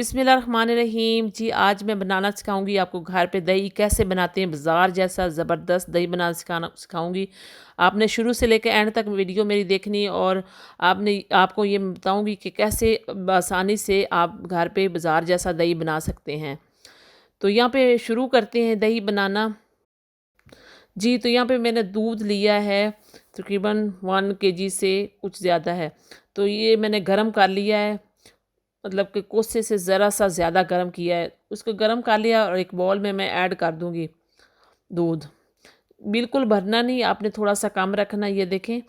बिस्मिल्लाहिर्रहमानिर्रहीम। जी, आज मैं बनाना सिखाऊंगी आपको घर पे दही कैसे बनाते हैं, बाज़ार जैसा ज़बरदस्त दही बनाना सिखाऊंगी। आपने शुरू से लेकर एंड तक वीडियो मेरी देखनी, और आपको ये बताऊंगी कि कैसे आसानी से आप घर पे बाज़ार जैसा दही बना सकते हैं। तो यहाँ पे शुरू करते हैं दही बनाना। जी, तो यहाँ पे मैंने दूध लिया है, तकरीबन 1 केजी से कुछ ज़्यादा है। तो ये मैंने गरम कर लिया है, मतलब कि कोसे से ज़रा सा ज़्यादा गर्म किया है। उसको गर्म कर लिया और एक बॉल में मैं ऐड कर दूँगी दूध। बिल्कुल भरना नहीं, आपने थोड़ा सा कम रखना। ये देखें,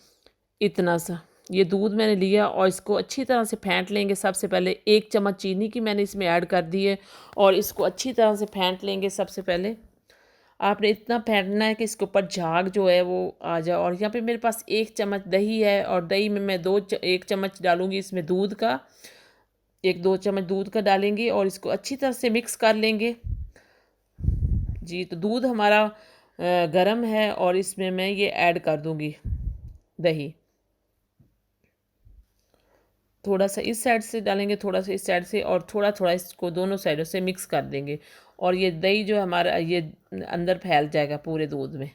इतना सा ये दूध मैंने लिया और इसको अच्छी तरह से फेंट लेंगे। सबसे पहले 1 चम्मच चीनी की मैंने इसमें ऐड कर दी है और इसको अच्छी तरह से फेंट लेंगे। सबसे पहले आपने इतना फेंटना है कि इसके ऊपर झाग जो है वो आ जाए। और यहाँ पे मेरे पास 1 चम्मच दही है, और दही में मैं 1 चम्मच डालूँगी इसमें दूध का। 1-2 चम्मच दूध का डालेंगे और इसको अच्छी तरह से मिक्स कर लेंगे। जी, तो दूध हमारा गरम है और इसमें मैं ये ऐड कर दूंगी दही। थोड़ा सा इस साइड से डालेंगे, थोड़ा सा इस साइड से, और थोड़ा थोड़ा इसको दोनों साइडों से मिक्स कर देंगे। और ये दही जो हमारा ये अंदर फैल जाएगा पूरे दूध में।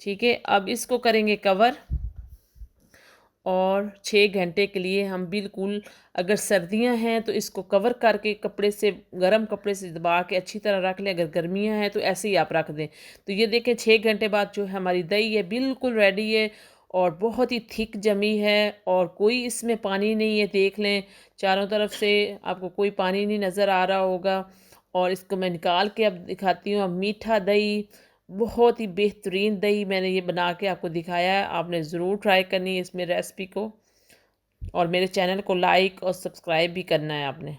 ठीक है, अब इसको करेंगे कवर, और 6 घंटे के लिए हम बिल्कुल, अगर सर्दियां हैं तो इसको कवर करके कपड़े से, गर्म कपड़े से दबा के अच्छी तरह रख लें। अगर गर्मियां हैं तो ऐसे ही आप रख दें। तो ये देखें, 6 घंटे बाद जो है हमारी दही है बिल्कुल रेडी है, और बहुत ही थिक जमी है, और कोई इसमें पानी नहीं है। देख लें चारों तरफ से, आपको कोई पानी नहीं नज़र आ रहा होगा। और इसको मैं निकाल के अब दिखाती हूँ। अब मीठा दही, बहुत ही बेहतरीन दही मैंने ये बना के आपको दिखाया है। आपने ज़रूर ट्राई करनी है इसमें रेसिपी को, और मेरे चैनल को लाइक और सब्सक्राइब भी करना है आपने।